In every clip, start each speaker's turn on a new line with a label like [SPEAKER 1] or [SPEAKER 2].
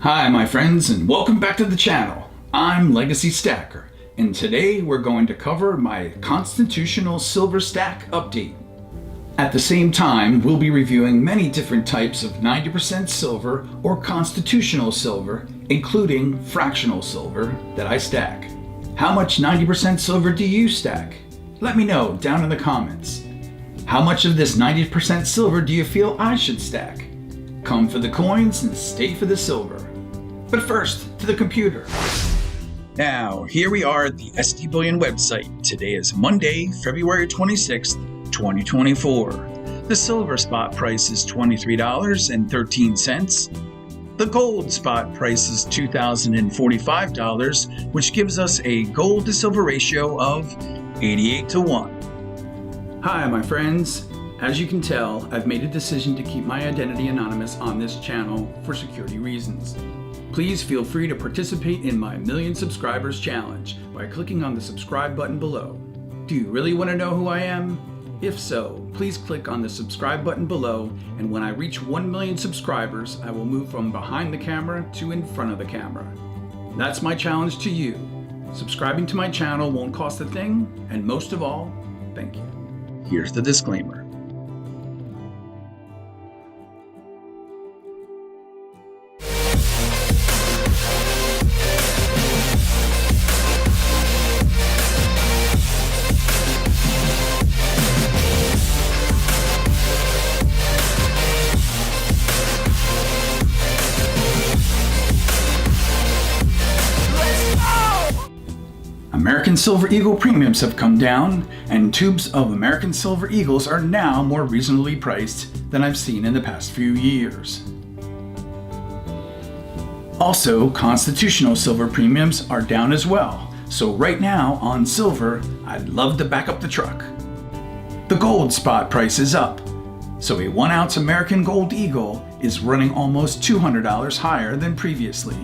[SPEAKER 1] Hi my friends, and welcome back to the channel. I'm Legacy Stacker, and today we're going to cover my constitutional silver stack update. At the same time, we'll be reviewing many different types of 90% silver or constitutional silver, including fractional silver, that I stack. How much 90% silver do you stack? Let me know down in the comments. How much of this 90% silver do you feel I should stack? Come for the coins and stay for the silver. But first, to the computer. Now, here we are at the SD Bullion website. Today is Monday, February 26th, 2024. The silver spot price is $23.13. The gold spot price is $2,045, which gives us a gold to silver ratio of 88:1. Hi, my friends. As you can tell, I've made a decision to keep my identity anonymous on this channel for security reasons. Please feel free to participate in my Million Subscribers Challenge by clicking on the subscribe button below. Do you really want to know who I am? If so, please click on the subscribe button below, and when I reach 1 million subscribers, I will move from behind the camera to in front of the camera. That's my challenge to you. Subscribing to my channel won't cost a thing, and most of all, thank you. Here's the disclaimer. American Silver Eagle premiums have come down, and tubes of American Silver Eagles are now more reasonably priced than I've seen in the past few years. Also, constitutional silver premiums are down as well, so right now on silver, I'd love to back up the truck. The gold spot price is up, so a 1 ounce American Gold Eagle is running almost $200 higher than previously.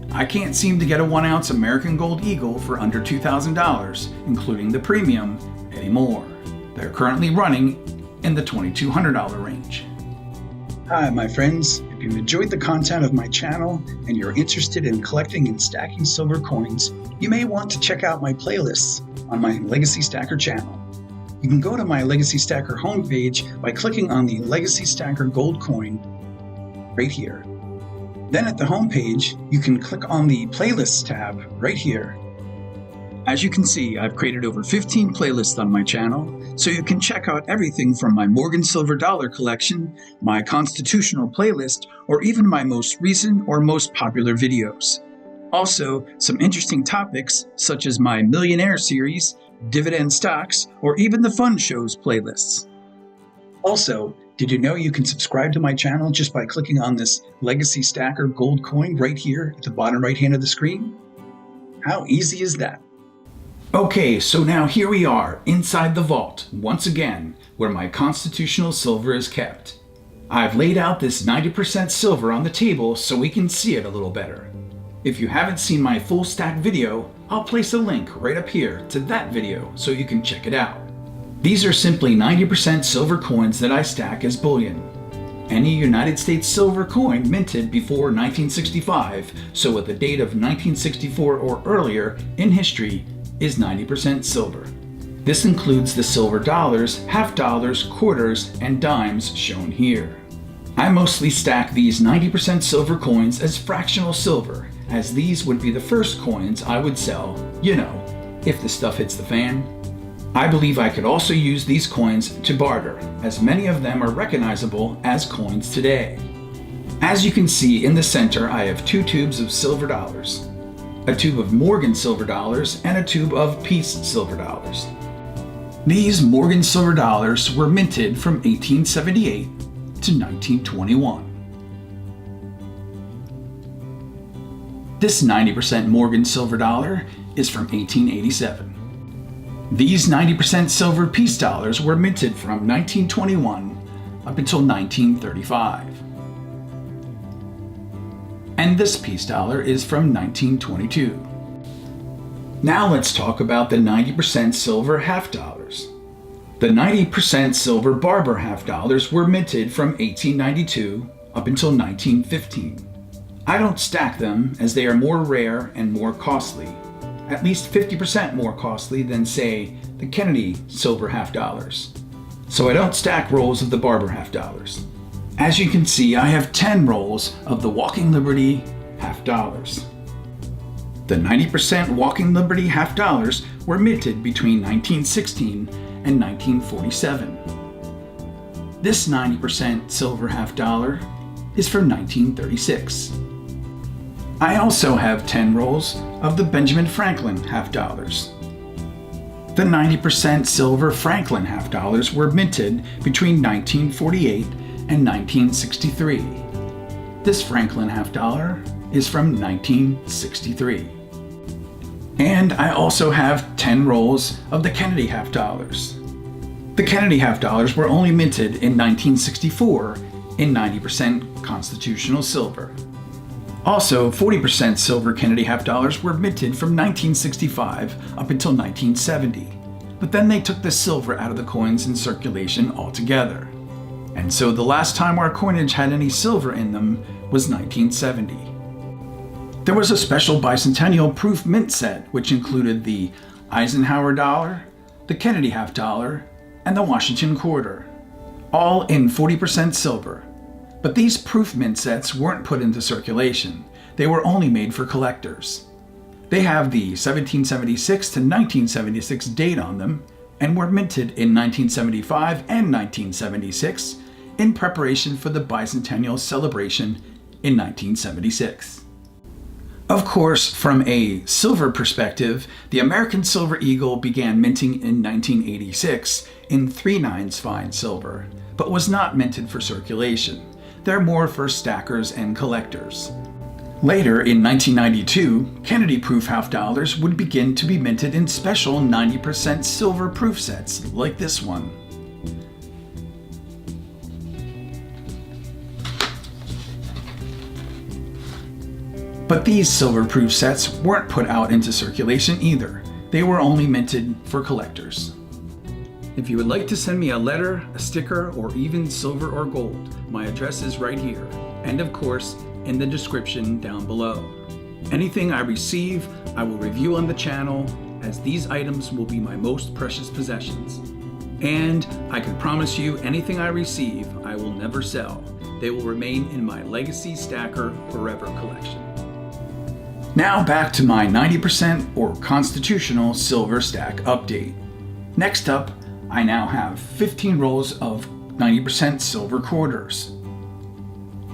[SPEAKER 1] I can't seem to get a 1 ounce American Gold Eagle for under $2,000, including the premium, anymore. They're currently running in the $2,200 range. Hi my friends, if you've enjoyed the content of my channel and you're interested in collecting and stacking silver coins, you may want to check out my playlists on my Legacy Stacker channel. You can go to my Legacy Stacker homepage by clicking on the Legacy Stacker Gold coin right here. Then at the home page, you can click on the Playlists tab right here. As you can see, I've created over 15 playlists on my channel, so you can check out everything from my Morgan Silver Dollar collection, my Constitutional playlist, or even my most recent or most popular videos. Also, some interesting topics such as my Millionaire series, Dividend Stocks, or even the Fun Shows playlists. Also, did you know you can subscribe to my channel just by clicking on this Legacy Stacker Gold coin right here at the bottom right hand of the screen? How easy is that? Okay, so now here we are inside the vault once again, where my constitutional silver is kept. I've laid out this 90% silver on the table so we can see it a little better. If you haven't seen my full stack video, I'll place a link right up here to that video so you can check it out. These are simply 90% silver coins that I stack as bullion. Any United States silver coin minted before 1965, so with a date of 1964 or earlier in history, is 90% silver. This includes the silver dollars, half dollars, quarters, and dimes shown here. I mostly stack these 90% silver coins as fractional silver, as these would be the first coins I would sell, if the stuff hits the fan. I believe I could also use these coins to barter, as many of them are recognizable as coins today. As you can see in the center, I have 2 tubes of silver dollars, a tube of Morgan silver dollars, and a tube of Peace silver dollars. These Morgan silver dollars were minted from 1878 to 1921. This 90% Morgan silver dollar is from 1887. These 90% silver Peace dollars were minted from 1921 up until 1935. And this Peace dollar is from 1922. Now let's talk about the 90% silver half dollars. The 90% silver Barber half dollars were minted from 1892 up until 1915. I don't stack them as they are more rare and more costly, at least 50% more costly than, say, the Kennedy silver half dollars. So I don't stack rolls of the Barber half dollars. As you can see, I have 10 rolls of the Walking Liberty half dollars. The 90% Walking Liberty half dollars were minted between 1916 and 1947. This 90% silver half dollar is from 1936. I also have 10 rolls of the Benjamin Franklin half dollars. The 90% silver Franklin half dollars were minted between 1948 and 1963. This Franklin half dollar is from 1963. And I also have 10 rolls of the Kennedy half dollars. The Kennedy half dollars were only minted in 1964 in 90% constitutional silver. Also, 40% silver Kennedy half dollars were minted from 1965 up until 1970, but then they took the silver out of the coins in circulation altogether. And so the last time our coinage had any silver in them was 1970. There was a special bicentennial proof mint set which included the Eisenhower dollar, the Kennedy half dollar, and the Washington quarter, all in 40% silver. But these proof mint sets weren't put into circulation. They were only made for collectors. They have the 1776 to 1976 date on them and were minted in 1975 and 1976 in preparation for the bicentennial celebration in 1976. Of course, from a silver perspective, the American Silver Eagle began minting in 1986 in 3/9 fine silver, but was not minted for circulation. They're more for stackers and collectors. Later, in 1992, Kennedy proof half dollars would begin to be minted in special 90% silver proof sets like this one. But these silver proof sets weren't put out into circulation either. They were only minted for collectors. If you would like to send me a letter, a sticker, or even silver or gold, my address is right here, and of course, in the description down below. Anything I receive, I will review on the channel, as these items will be my most precious possessions. And I can promise you, anything I receive, I will never sell. They will remain in my Legacy Stacker Forever collection. Now back to my 90% or constitutional silver stack update. Next up, I now have 15 rolls of 90% silver quarters.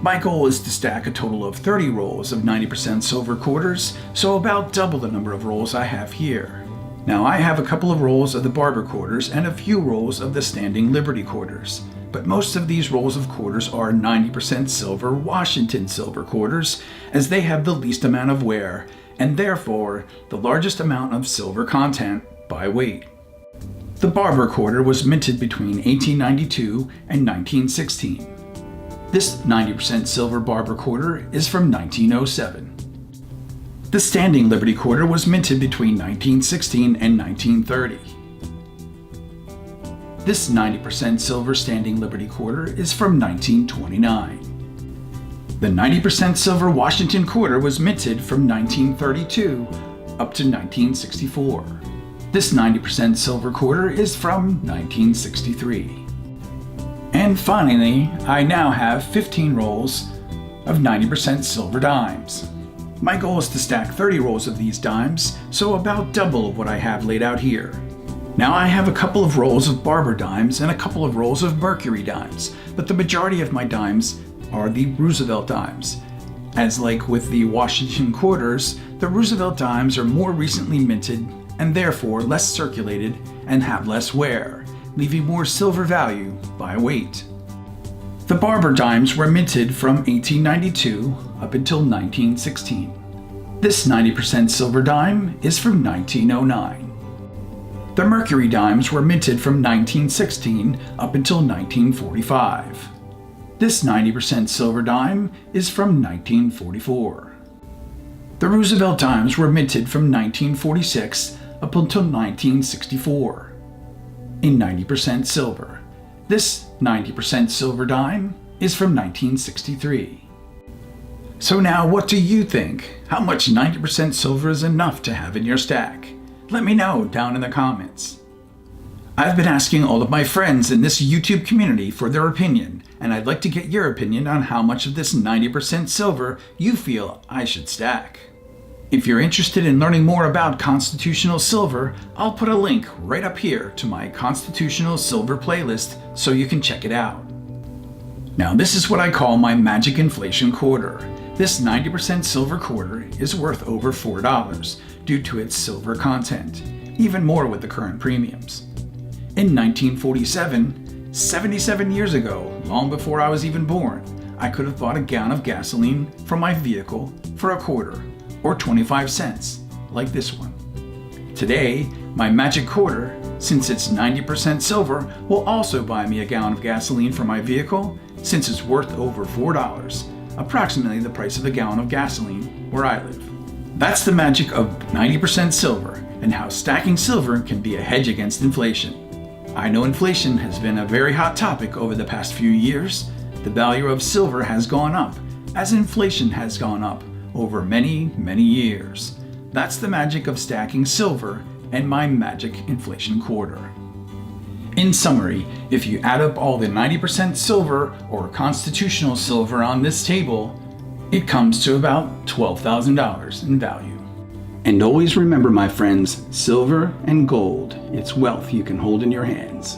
[SPEAKER 1] My goal is to stack a total of 30 rolls of 90% silver quarters, so about double the number of rolls I have here. Now I have a couple of rolls of the Barber quarters and a few rolls of the Standing Liberty quarters, but most of these rolls of quarters are 90% silver Washington silver quarters, as they have the least amount of wear and therefore the largest amount of silver content by weight. The Barber quarter was minted between 1892 and 1916. This 90% silver Barber quarter is from 1907. The Standing Liberty quarter was minted between 1916 and 1930. This 90% silver Standing Liberty quarter is from 1929. The 90% silver Washington quarter was minted from 1932 up to 1964. This 90% silver quarter is from 1963. And finally, I now have 15 rolls of 90% silver dimes. My goal is to stack 30 rolls of these dimes, so about double of what I have laid out here. Now I have a couple of rolls of Barber dimes and a couple of rolls of Mercury dimes, but the majority of my dimes are the Roosevelt dimes. As like with the Washington quarters, the Roosevelt dimes are more recently minted and therefore less circulated and have less wear, leaving more silver value by weight. The Barber dimes were minted from 1892 up until 1916. This 90% silver dime is from 1909. The Mercury dimes were minted from 1916 up until 1945. This 90% silver dime is from 1944. The Roosevelt dimes were minted from 1946 up until 1964 in 90% silver. This 90% silver dime is from 1963. So now what do you think? How much 90% silver is enough to have in your stack? Let me know down in the comments. I've been asking all of my friends in this YouTube community for their opinion, and I'd like to get your opinion on how much of this 90% silver you feel I should stack. If you're interested in learning more about constitutional silver, I'll put a link right up here to my constitutional silver playlist so you can check it out. Now this is what I call my magic inflation quarter. This 90% silver quarter is worth over $4 due to its silver content, even more with the current premiums. In 1947, 77 years ago, long before I was even born, I could have bought a gallon of gasoline for my vehicle for a quarter, or 25 cents, like this one. Today, my magic quarter, since it's 90% silver, will also buy me a gallon of gasoline for my vehicle, since it's worth over $4, approximately the price of a gallon of gasoline where I live. That's the magic of 90% silver, and how stacking silver can be a hedge against inflation. I know inflation has been a very hot topic over the past few years. The value of silver has gone up, as inflation has gone up over many, many years. That's the magic of stacking silver and my magic inflation quarter. In summary, if you add up all the 90% silver or constitutional silver on this table, it comes to about $12,000 in value. And always remember, my friends, silver and gold, it's wealth you can hold in your hands.